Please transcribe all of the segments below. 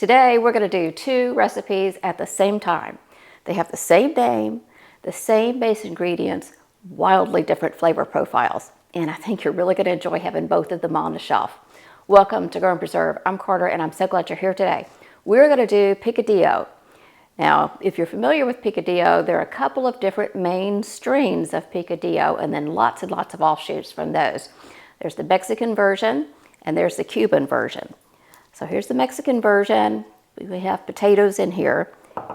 Today we're going to do two recipes at the same time. They have the same name, the same base ingredients, wildly different flavor profiles. And I think you're really going to enjoy having both of them on the shelf. Welcome to Grow and Preserve. I'm Carter and I'm so glad you're here today. We're going to do Picadillo. Now, if you're familiar with Picadillo, there are a couple of different main strains of Picadillo and then lots and lots of offshoots from those. There's the Mexican version and there's the Cuban version. So here's the Mexican version. We have potatoes in here.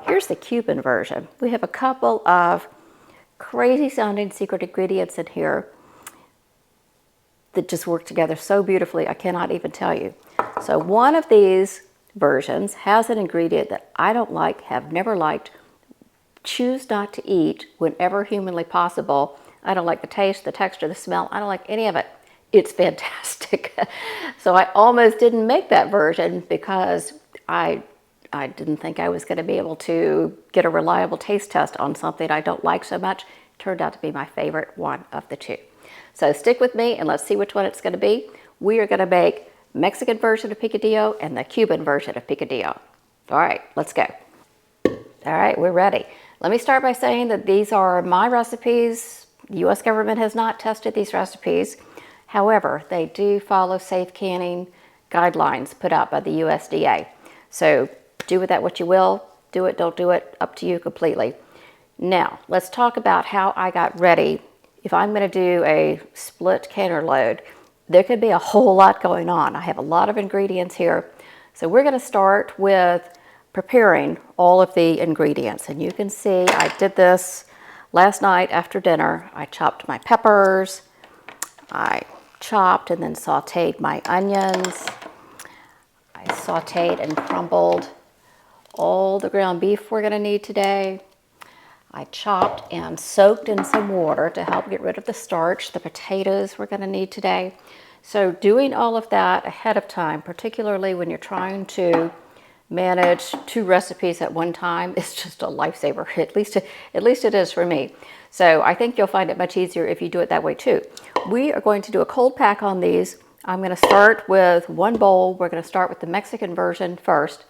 Here's the Cuban version. We have a couple of crazy sounding secret ingredients in here that just work together so beautifully, I cannot even tell you. So one of these versions has an ingredient that I don't like, have never liked, choose not to eat whenever humanly possible. I don't like the taste, the texture, the smell. I don't like any of it. It's fantastic. So I almost didn't make that version because I didn't think I was going to be able to get a reliable taste test on something I don't like so much. It turned out to be my favorite one of the two. So stick with me and let's see which one it's going to be. We are going to make Mexican version of Picadillo and the Cuban version of Picadillo. All right, let's go. All right, we're ready. Let me start by saying that these are my recipes. The U.S. government has not tested these recipes. However, they do follow safe canning guidelines put out by the USDA. So do with that what you will. Do it, don't do it, up to you completely. Now, let's talk about how I got ready. If I'm going to do a split canner load, there could be a whole lot going on. I have a lot of ingredients here. So we're going to start with preparing all of the ingredients. And you can see I did this last night after dinner. I chopped my peppers. I chopped and then sauteed my onions. I sauteed and crumbled all the ground beef we're going to need today. I chopped and soaked in some water to help get rid of the starch, the potatoes we're going to need today. So doing all of that ahead of time, particularly when you're trying to manage two recipes at one time, is just a lifesaver. At least it is for me. So I think you'll find it much easier if you do it that way too. We are going to do a cold pack on these. I'm going to start with one bowl. We're going to start with the Mexican version first,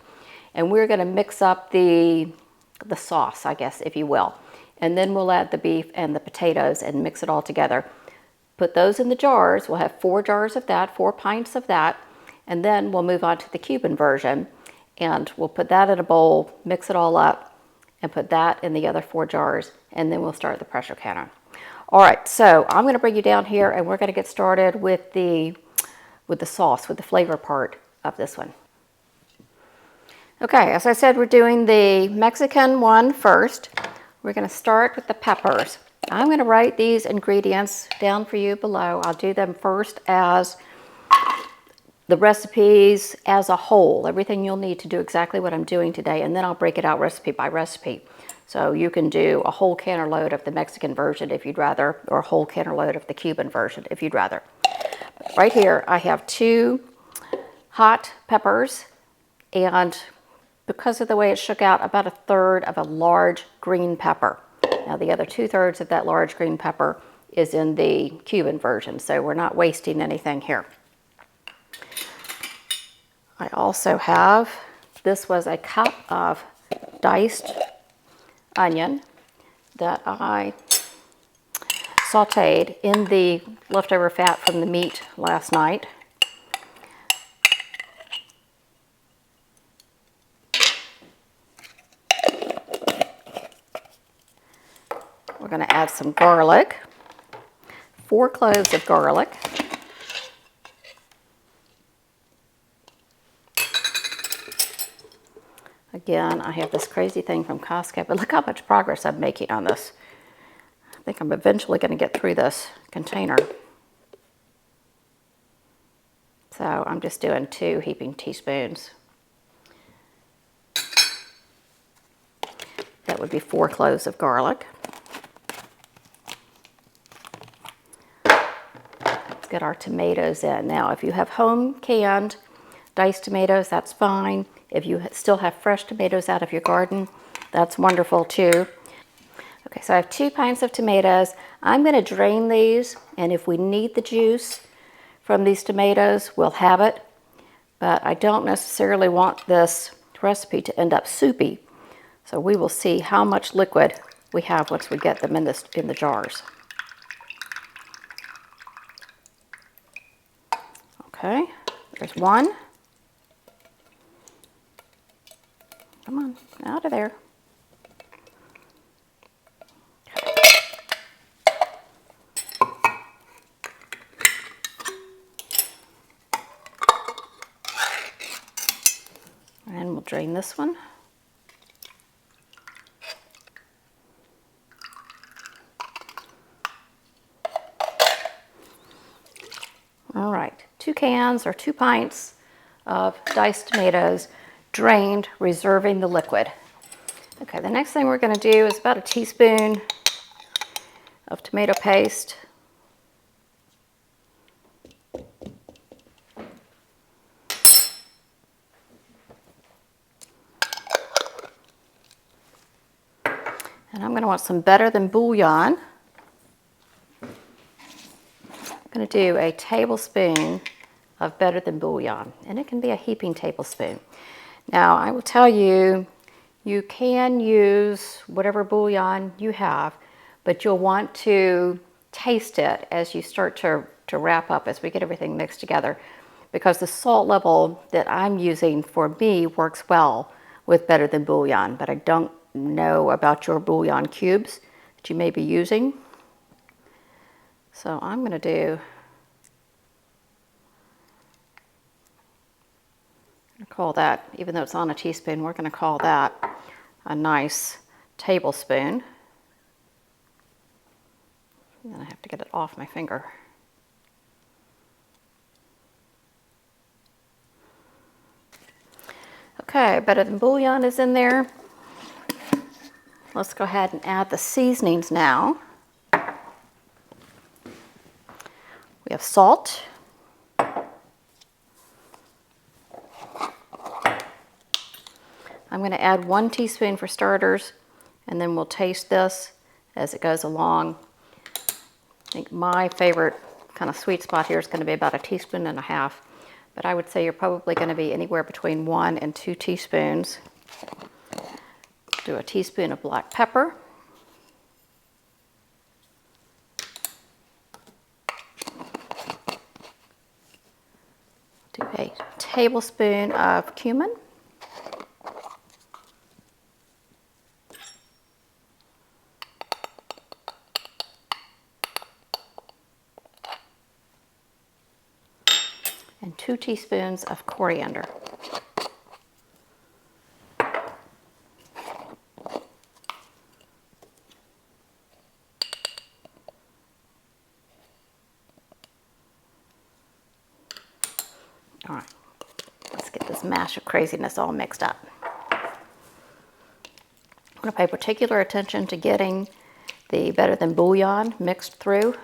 and we're going to mix up the sauce, I guess, if you will. And then we'll add the beef and the potatoes and mix it all together. Put those in the jars. We'll have 4 jars of that, 4 pints of that, and then we'll move on to the Cuban version. And we'll put that in a bowl, mix it all up, and put that in the other 4 jars, and then we'll start the pressure canner. All right, so I'm going to bring you down here, and we're going to get started with the sauce, with the flavor part of this one. Okay, as I said, we're doing the Mexican one first. We're going to start with the peppers. I'm going to write these ingredients down for you below. I'll do them first as the recipes as a whole, everything you'll need to do exactly what I'm doing today, and then I'll break it out recipe by recipe. So you can do a whole canner load of the Mexican version if you'd rather, or a whole canner load of the Cuban version if you'd rather. Right here, I have 2 hot peppers, and because of the way it shook out, about 1/3 of a large green pepper. Now the other 2/3 of that large green pepper is in the Cuban version, so we're not wasting anything here. I also have, this was a cup of diced onion that I sauteed in the leftover fat from the meat last night. We're going to add some garlic, 4 cloves of garlic. Again, I have this crazy thing from Costco, but look how much progress I'm making on this. I think I'm eventually going to get through this container. So I'm just doing 2 heaping teaspoons. That would be 4 cloves of garlic. Let's get our tomatoes in. Now, if you have home canned diced tomatoes, that's fine. If you still have fresh tomatoes out of your garden, that's wonderful too. Okay, so I have 2 pints of tomatoes. I'm going to drain these, and if we need the juice from these tomatoes, we'll have it. But I don't necessarily want this recipe to end up soupy. So we will see how much liquid we have once we get them in the jars. Okay, there's one. Come on, out of there. And we'll drain this one. All right, 2 cans or 2 pints of diced tomatoes, drained, reserving the liquid. Okay, the next thing we're going to do is about a teaspoon of tomato paste. And I'm going to want some better than bouillon. I'm going to do a tablespoon of better than bouillon, and it can be a heaping tablespoon. Now, I will tell you, you can use whatever bouillon you have, but you'll want to taste it as you start to wrap up, as we get everything mixed together, because the salt level that I'm using for me works well with better than bouillon, but I don't know about your bouillon cubes that you may be using. So I'm going to call that, even though it's on a teaspoon, we're going to call that a nice tablespoon. And I have to get it off my finger. Okay, better than bouillon is in there. Let's go ahead and add the seasonings now. We have salt. I'm going to add 1 teaspoon for starters, and then we'll taste this as it goes along. I think my favorite kind of sweet spot here is going to be about 1.5 teaspoons, but I would say you're probably going to be anywhere between 1 and 2 teaspoons. Do a teaspoon of black pepper. Do a tablespoon of cumin. And 2 teaspoons of coriander. All right, let's get this mash of craziness all mixed up. I'm going to pay particular attention to getting the better than bouillon mixed through.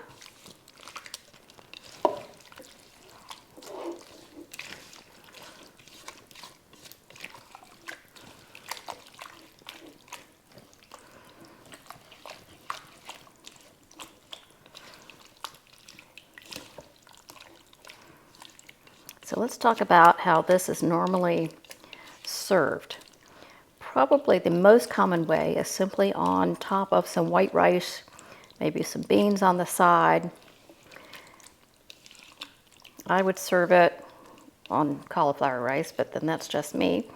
So let's talk about how this is normally served. Probably the most common way is simply on top of some white rice, maybe some beans on the side. I would serve it on cauliflower rice, but then that's just me.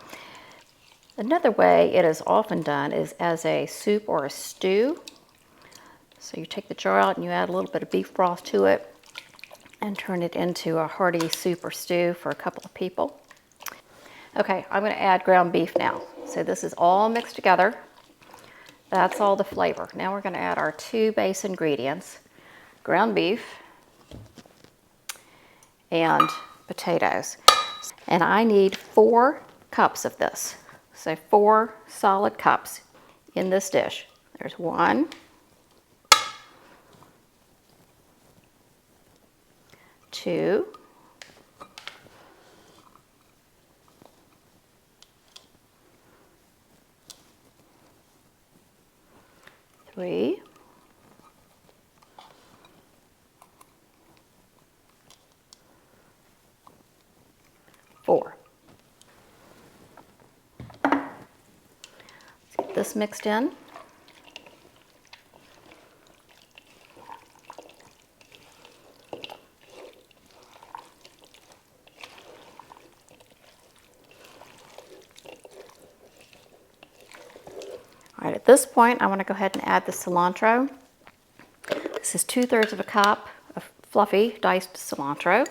Another way it is often done is as a soup or a stew. So you take the jar out and you add a little bit of beef broth to it and turn it into a hearty soup or stew for a couple of people. Okay, I'm going to add ground beef now. So this is all mixed together. That's all the flavor. Now we're going to add our 2 base ingredients, ground beef and potatoes. And I need 4 cups of this. So 4 solid cups in this dish. There's 1, 2, 3, 4. this mixed in. All right, at this point, I want to go ahead and add the cilantro. This is 2/3 of a cup of fluffy diced cilantro.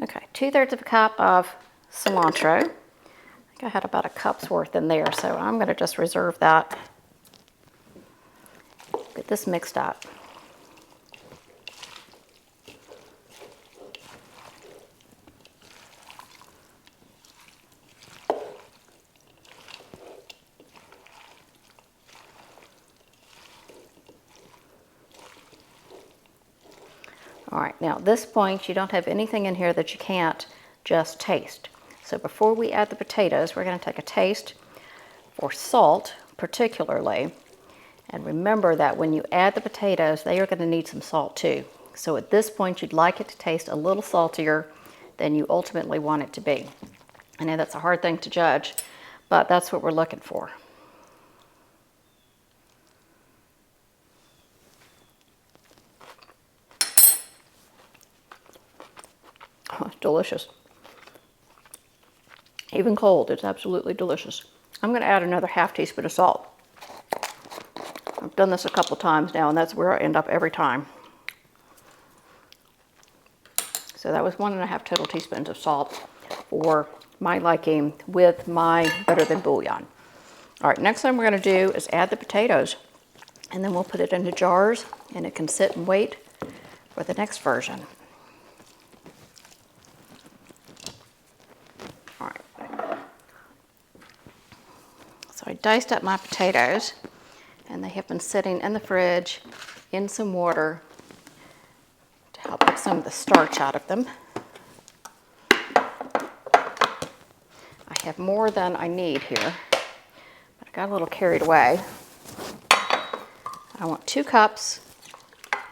Okay, 2/3 of a cup of cilantro. I think I had about a cup's worth in there, so I'm going to just reserve that. Get this mixed up. All right, now at this point, you don't have anything in here that you can't just taste. So before we add the potatoes, we're going to take a taste for salt, particularly. And remember that when you add the potatoes, they are going to need some salt too. So at this point, you'd like it to taste a little saltier than you ultimately want it to be. I know that's a hard thing to judge, but that's what we're looking for. Oh, it's delicious. Even cold, it's absolutely delicious. I'm going to add another 1/2 teaspoon of salt. I've done this a couple times now, and that's where I end up every time. So that was 1½ total teaspoons of salt for my liking with my better than bouillon. All right, next thing we're going to do is add the potatoes, and then we'll put it into jars, and it can sit and wait for the next version. All right. So I diced up my potatoes, and they have been sitting in the fridge in some water to help get some of the starch out of them. I have more than I need here, but I got a little carried away. I want 2 cups.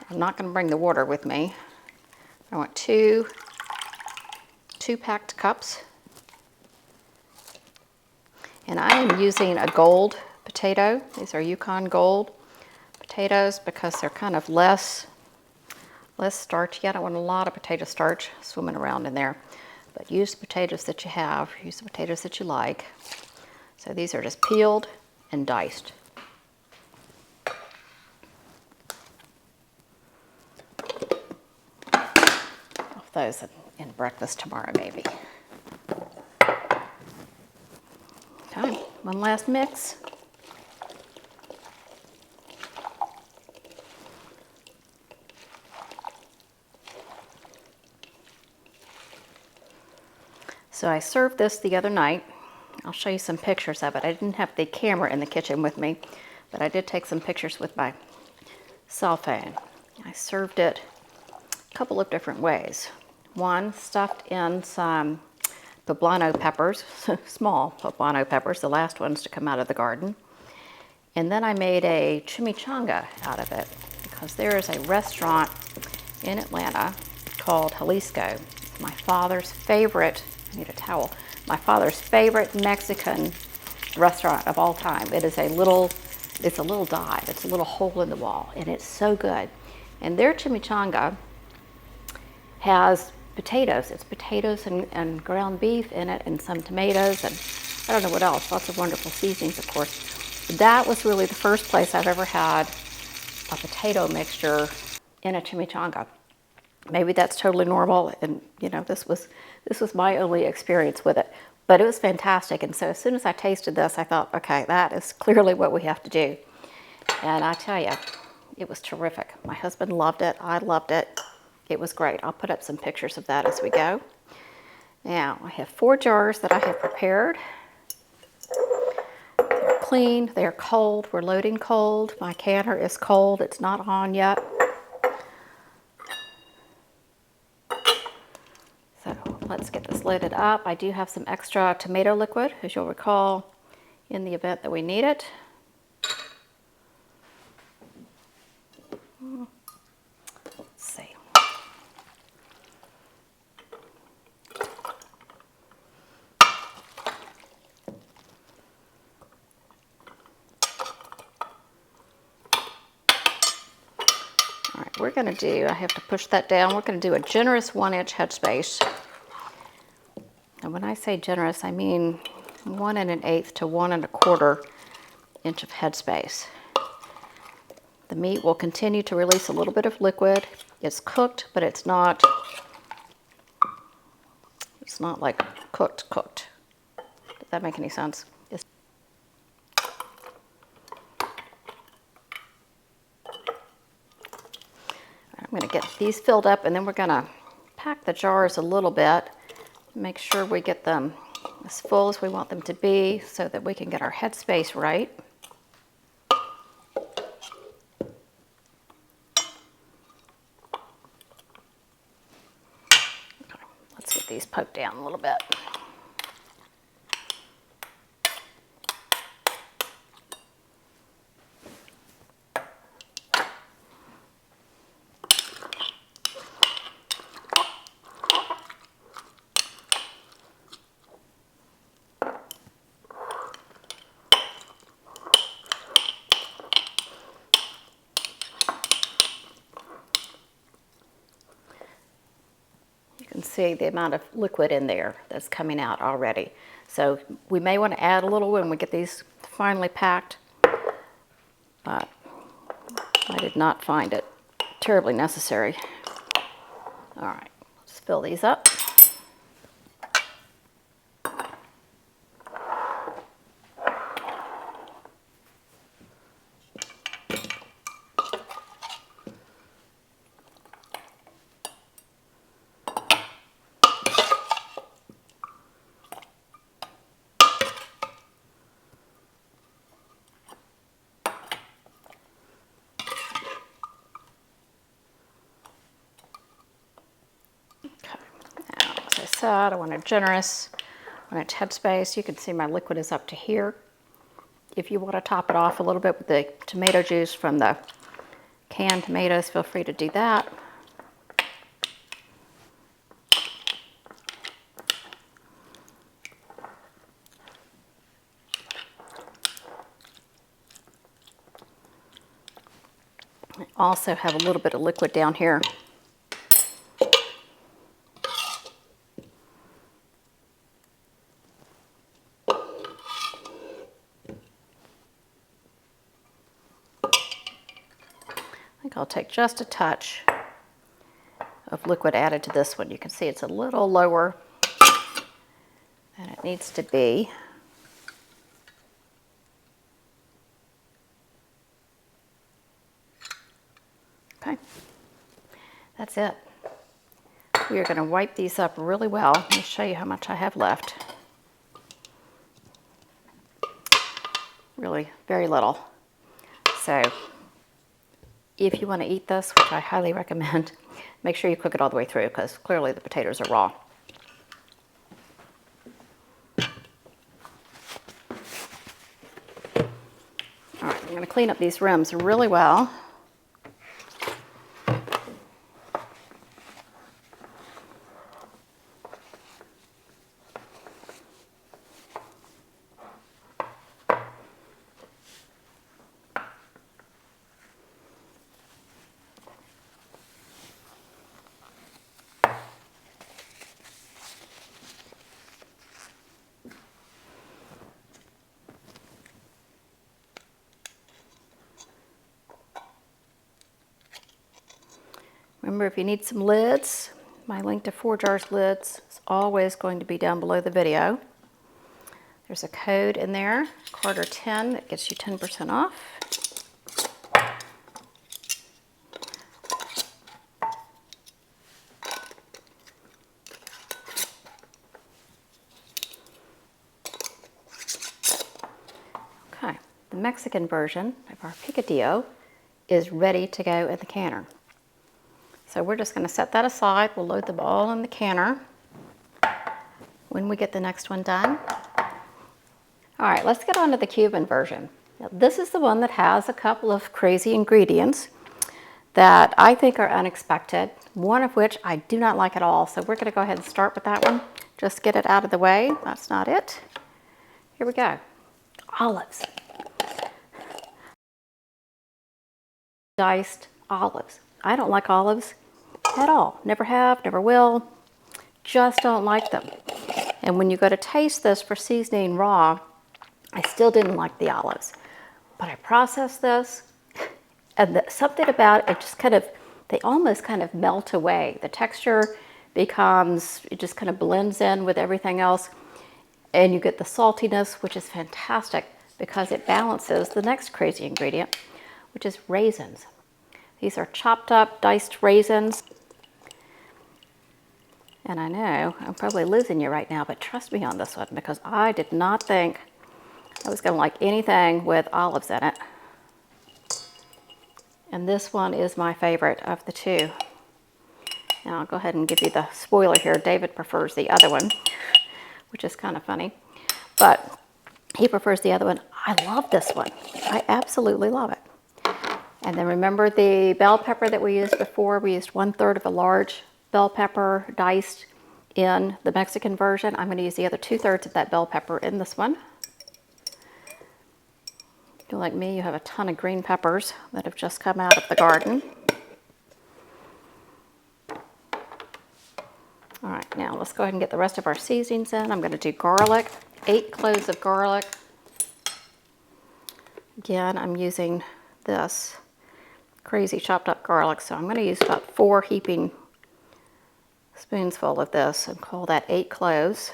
I'm not going to bring the water with me. I want two packed cups. And I am using a gold potato. These are Yukon Gold potatoes because they're kind of less starchy. I don't want a lot of potato starch swimming around in there. But use the potatoes that you have. Use the potatoes that you like. So these are just peeled and diced. Off those in breakfast tomorrow, maybe. Okay, one last mix. So I served this the other night. I'll show you some pictures of it. I didn't have the camera in the kitchen with me, but I did take some pictures with my cell phone. I served it a couple of different ways. One, stuffed in some poblano peppers, small poblano peppers, the last ones to come out of the garden. And then I made a chimichanga out of it because there is a restaurant in Atlanta called Jalisco. My father's favorite, I need a towel, my father's favorite Mexican restaurant of all time. It's a little dive, it's a little hole in the wall, and it's so good. And their chimichanga has potatoes. It's potatoes and ground beef in it and some tomatoes and I don't know what else, lots of wonderful seasonings, of course. That was really the first place I've ever had a potato mixture in a chimichanga. Maybe that's totally normal, and you know, this was my only experience with it, but it was fantastic. And so as soon as I tasted this, I thought, okay, that is clearly what we have to do. And I tell you, it was terrific. My husband loved it. I loved it. It was great. I'll put up some pictures of that as we go. Now, I have 4 jars that I have prepared. They're clean. They're cold. We're loading cold. My canner is cold. It's not on yet. So let's get this loaded up. I do have some extra tomato liquid, as you'll recall, in the event that we need it. Let's see. we're going to do, I have to push that down, we're going to do a generous 1-inch headspace. And when I say generous, I mean 1 1/8 to 1 1/4 inch of headspace. The meat will continue to release a little bit of liquid. It's cooked, but it's not like cooked. Does that make any sense? I'm going to get these filled up, and then we're going to pack the jars a little bit. Make sure we get them as full as we want them to be so that we can get our headspace right. Okay, let's get these poked down a little bit. You can see the amount of liquid in there that's coming out already. So we may want to add a little when we get these finally packed, but I did not find it terribly necessary. All right, let's fill these up. I want a generous 1-inch headspace. You can see my liquid is up to here. If you want to top it off a little bit with the tomato juice from the canned tomatoes, feel free to do that. I also have a little bit of liquid down here. I'll take just a touch of liquid added to this one. You can see it's a little lower than it needs to be. Okay, that's it. We are going to wipe these up really well. Let me show you how much I have left. Really, very little. So if you want to eat this, which I highly recommend, make sure you cook it all the way through because clearly the potatoes are raw. All right, I'm going to clean up these rims really well. Remember, if you need some lids, my link to 4 jars lids is always going to be down below the video. There's a code in there, Carter 10, that gets you 10% off. Okay, the Mexican version of our picadillo is ready to go in the canner. So we're just going to set that aside. We'll load them all in the canner when we get the next one done. All right, let's get on to the Cuban version. Now, this is the one that has a couple of crazy ingredients that I think are unexpected, one of which I do not like at all. So we're going to go ahead and start with that one. Just get it out of the way. That's not it. Here we go. Olives. Diced olives. I don't like olives at all. Never have, never will. Just don't like them. And when you go to taste this for seasoning raw, I still didn't like the olives. But I processed this, and something about it just kind of, they almost kind of melt away. The texture becomes, it just kind of blends in with everything else. And you get the saltiness, which is fantastic because it balances the next crazy ingredient, which is raisins. These are chopped up, diced raisins. And I know I'm probably losing you right now, but trust me on this one because I did not think I was going to like anything with olives in it. And this one is my favorite of the two. Now I'll go ahead and give you the spoiler here. David prefers the other one, which is kind of funny. But he prefers the other one. I love this one. I absolutely love it. And then remember the bell pepper that we used before? We used 1/3 of a large bell pepper diced in the Mexican version. I'm going to use the other 2/3 of that bell pepper in this one. If you're like me, you have a ton of green peppers that have just come out of the garden. All right, now let's go ahead and get the rest of our seasonings in. I'm going to do garlic, 8 cloves of garlic. Again, I'm using this crazy chopped up garlic, so I'm going to use about 4 heaping spoonsful of this and call that 8 cloves.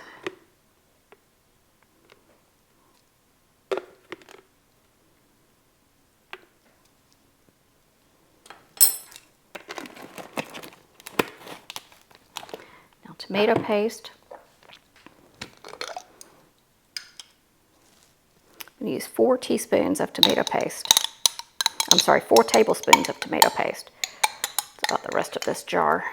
Now tomato paste. I'm going to use 4 teaspoons of tomato paste. I'm sorry, 4 tablespoons of tomato paste. That's about the rest of this jar.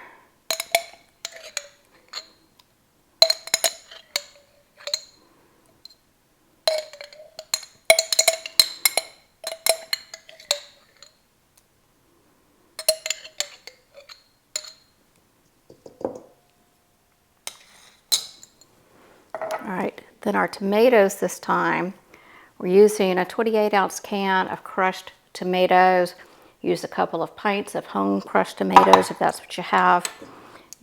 All right, then our tomatoes this time, we're using a 28-ounce can of crushed tomatoes. Use a couple of pints of home crushed tomatoes if that's what you have.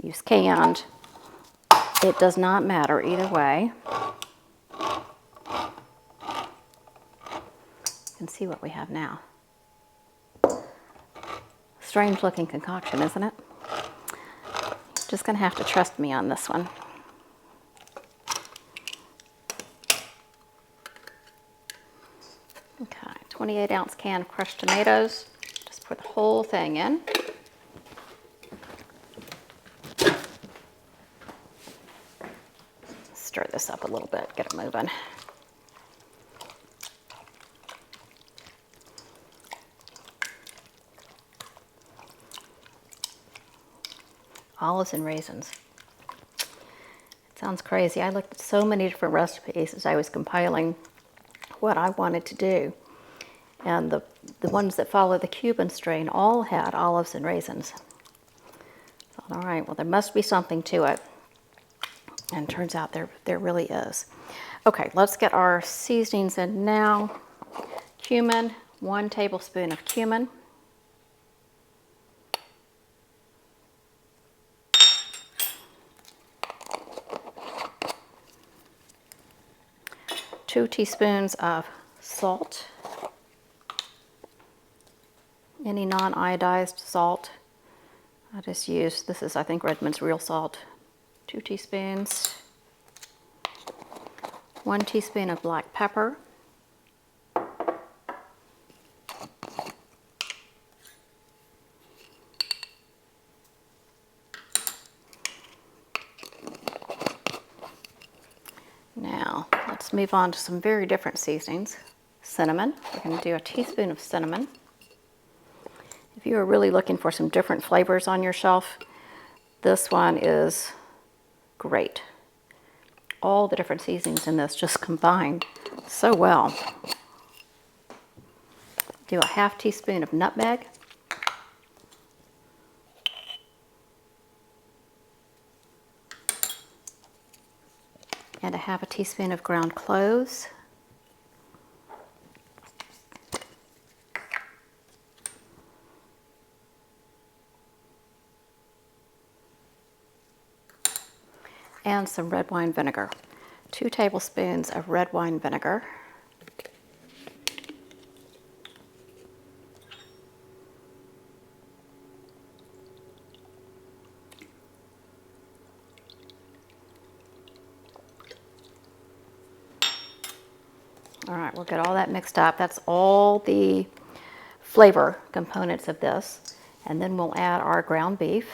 Use canned. It does not matter either way. You can see what we have now. Strange looking concoction, isn't it? Just gonna have to trust me on this one. Okay, 28-ounce can of crushed tomatoes. Just pour the whole thing in. Stir this up a little bit, get it moving. Olives and raisins. It sounds crazy. I looked at so many different recipes as I was compiling what I wanted to do. And the ones that follow the Cuban strain all had olives and raisins. So, all right, well, there must be something to it. And turns out there really is. Okay, let's get our seasonings in now. Cumin, 1 tablespoon of cumin. Two teaspoons of salt. Any non-iodized salt. I just use, this is I think Redmond's real salt. 2 teaspoons. 1 teaspoon of black pepper. Now, let's move on to some very different seasonings. Cinnamon. We're going to do a teaspoon of cinnamon. If you are really looking for some different flavors on your shelf, this one is great. All the different seasonings in this just combined so well. Do a half teaspoon of nutmeg. And a half a teaspoon of ground cloves. and some red wine vinegar. 2 tablespoons of red wine vinegar. All right, we'll get all that mixed up. That's all the flavor components of this. And then we'll add our ground beef.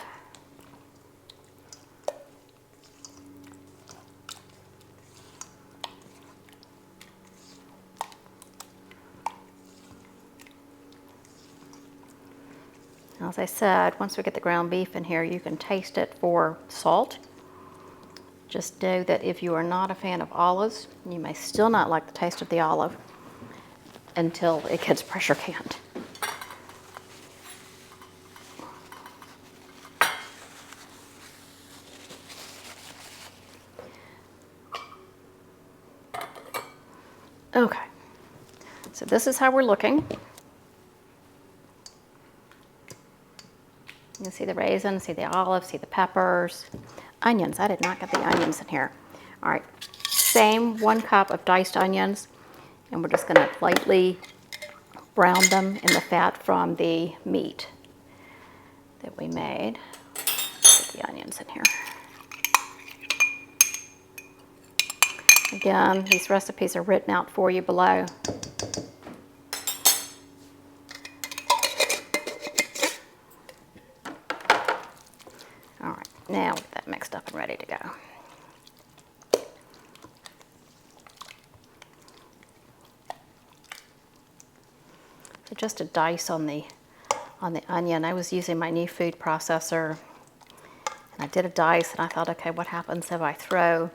As I said, once we get the ground beef in here, you can taste it for salt. Just know that if you are not a fan of olives, you may still not like the taste of the olive until it gets pressure canned. Okay, so this is how we're looking. You can see the raisins, see the olives, see the peppers. Onions, I did not get the onions in here. All right, same 1 cup of diced onions, and we're just gonna lightly brown them in the fat from the meat that we made. Get the onions in here. Again, these recipes are written out for you below. All right, now get that mixed up and ready to go. So just a dice on the onion. I was using my new food processor, and I did a dice, and I thought, okay, what happens if I throw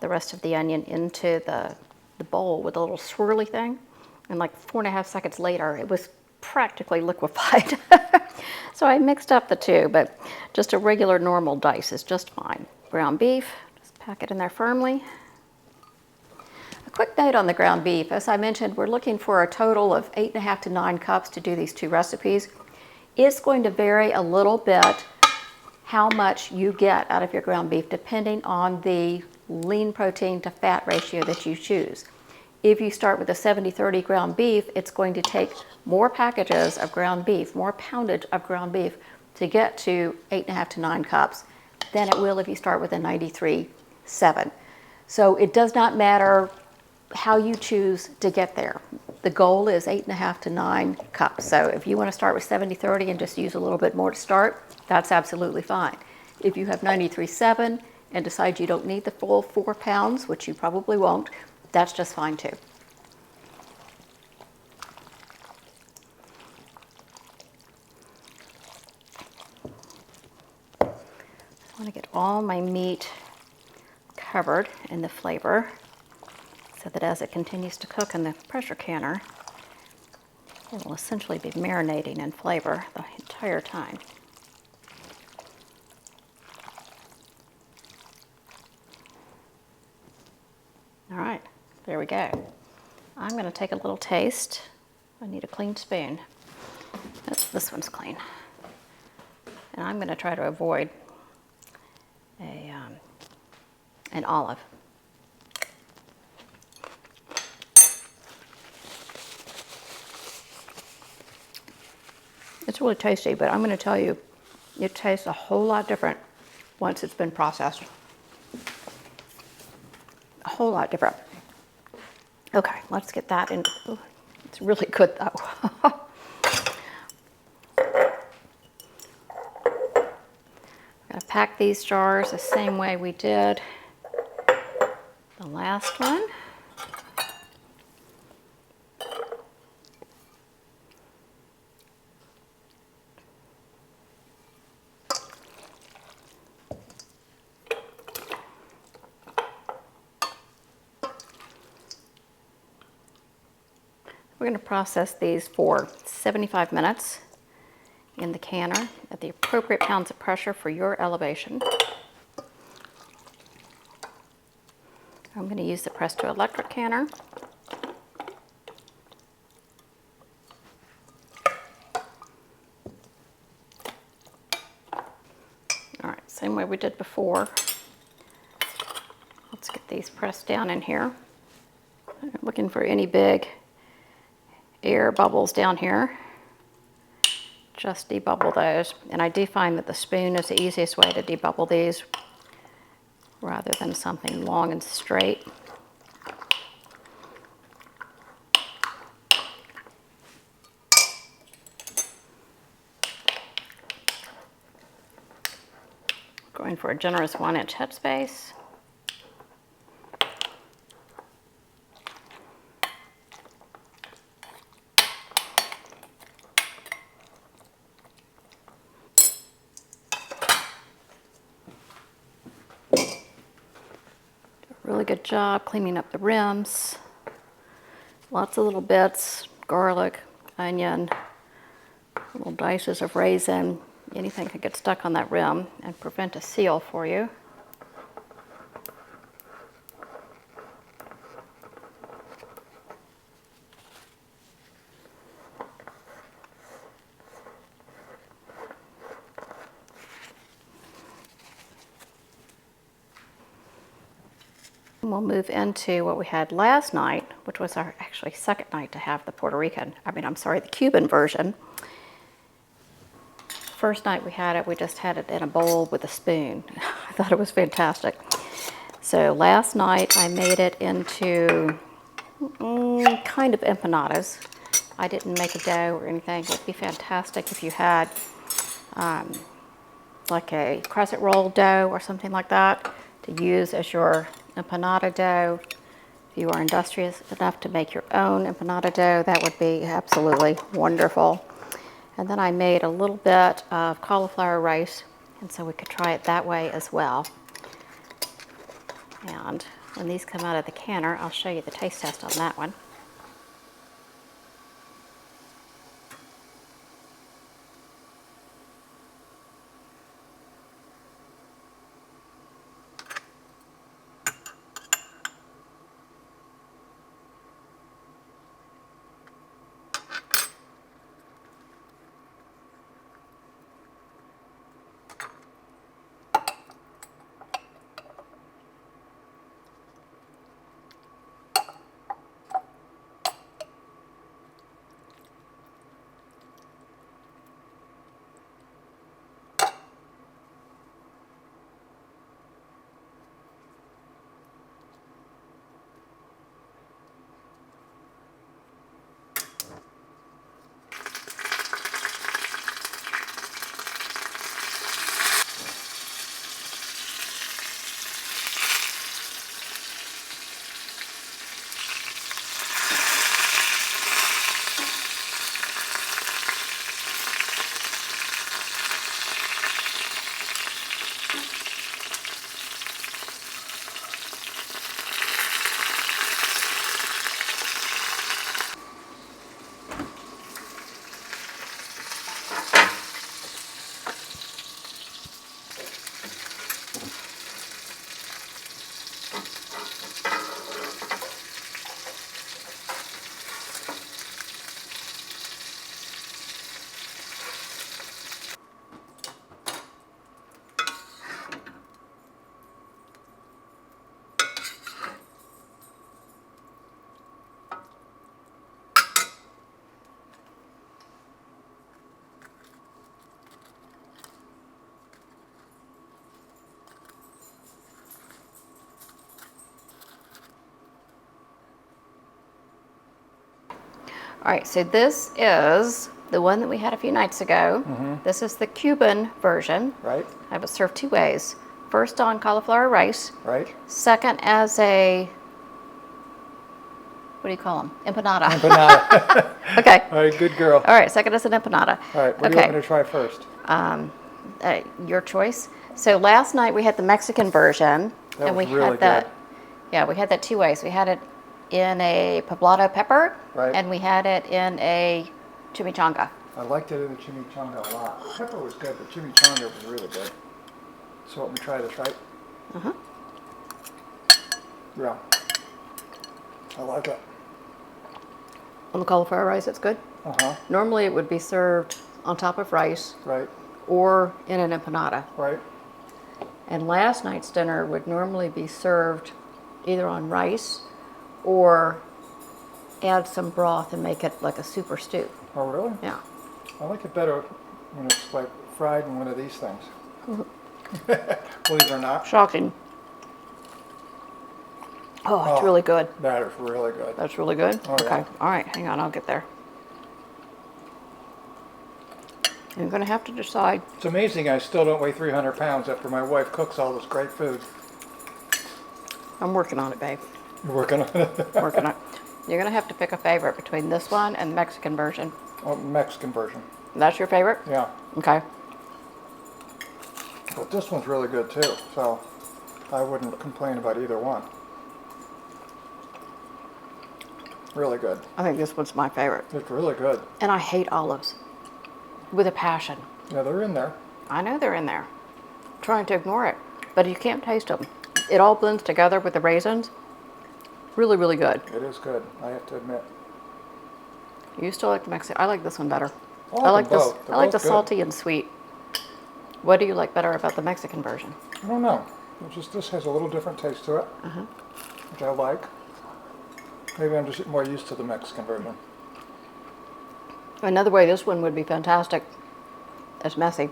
the rest of the onion into the bowl with a little swirly thing? And like 4.5 seconds later, it was practically liquefied. So I mixed up the two, but just a regular normal dice is just fine. Ground beef, just pack it in there firmly. A quick note on the ground beef. As I mentioned, we're looking for a total of 8.5 to 9 cups to do these 2 recipes. It's going to vary a little bit how much you get out of your ground beef depending on the lean protein to fat ratio that you choose. If you start with a 70-30 ground beef, it's going to take more packages of ground beef, more poundage of ground beef to get to 8.5 to 9 cups than it will if you start with a 93-7. So it does not matter how you choose to get there. The goal is 8.5 to 9 cups. So if you want to start with 70-30 and just use a little bit more to start, that's absolutely fine. If you have 93-7 and decide you don't need the full 4 pounds, which you probably won't, that's just fine too. I want to get all my meat covered in the flavor so that as it continues to cook in the pressure canner, it will essentially be marinating in flavor the entire time. All right, there we go. I'm going to take a little taste. I need a clean spoon. This one's clean. And I'm going to try to avoid an olive. It's really tasty, but I'm going to tell you, it tastes a whole lot different once it's been processed. A whole lot different. Okay, let's get that in. Ooh, it's really good though. I'm gonna pack these jars the same way we did the last one. We're going to process these for 75 minutes in the canner at the appropriate pounds of pressure for your elevation. I'm going to use the press to electric canner. All right, same way we did before. Let's get these pressed down in here. I'm looking for any big air bubbles down here. Just debubble those. And I do find that the spoon is the easiest way to debubble these rather than something long and straight. Going for a generous 1-inch headspace. Really good job cleaning up the rims. Lots of little bits, garlic, onion, little dices of raisin. Anything could get stuck on that rim and prevent a seal for you. We'll move into what we had last night, which was our actually second night to have the the Cuban version. First night we had it, we just had it in a bowl with a spoon. I thought it was fantastic. So last night I made it into kind of empanadas. I didn't make a dough or anything. It would be fantastic if you had like a crescent roll dough or something like that to use as your empanada dough. If you are industrious enough to make your own empanada dough, that would be absolutely wonderful. And then I made a little bit of cauliflower rice, and so we could try it that way as well. And when these come out of the canner, I'll show you the taste test on that one. All right, so this is the one that we had a few nights ago. This is the Cuban version. Right. I have it served two ways. First on cauliflower rice. Right. Second as a, what do you call them? Empanada. Empanada. Okay. All right, good girl. All right, second as an empanada. All right, what do you want me to try first? Your choice. So last night we had the Mexican version. That and was we really had that. good. Yeah, we had that two ways. We had it in a poblano pepper, Right. and we had it in a chimichanga. I liked it in the chimichanga a lot. Pepper was good, but chimichanga was really good. So let me try this, right? Yeah. I like it. On the cauliflower rice, it's good. Normally it would be served on top of rice. Right. Or in an empanada. Right. And last night's dinner would normally be served either on rice or add some broth and make it like a super stew. Oh, really? Yeah. I like it better when it's like fried in one of these things. Believe it or not. Shocking. Oh, it's Oh. really good. That is really good. That's really good? Oh, yeah. Okay. All right, hang on, I'll get there. You're going to have to decide. It's amazing I still don't weigh 300 pounds after my wife cooks all this great food. I'm working on it, babe. You're working on it? Working on it. You're going to have to pick a favorite between this one and the Mexican version. Oh, Mexican version. That's your favorite? Yeah. Okay. But this one's really good too, so I wouldn't complain about either one. Really good. I think this one's my favorite. It's really good. And I hate olives with a passion. Yeah, they're in there. I know they're in there. I'm trying to ignore it, but you can't taste them. It all blends together with the raisins. Really, really good. It is good, I have to admit. You still like the Mexican? I like this one better. I like them this. both. They're I like the both good. salty and sweet. What do you like better about the Mexican version? I don't know. It's just this has a little different taste to it, which I like. Maybe I'm just more used to the Mexican version. Another way this one would be fantastic, it's messy,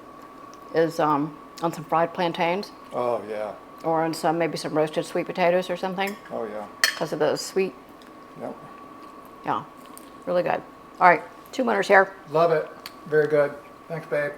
is on some fried plantains Oh yeah. or on maybe some roasted sweet potatoes or something Oh yeah. because of the sweet. Yep. Yeah, really good. All right, 2 winners here. Love it. Very good. Thanks, babe.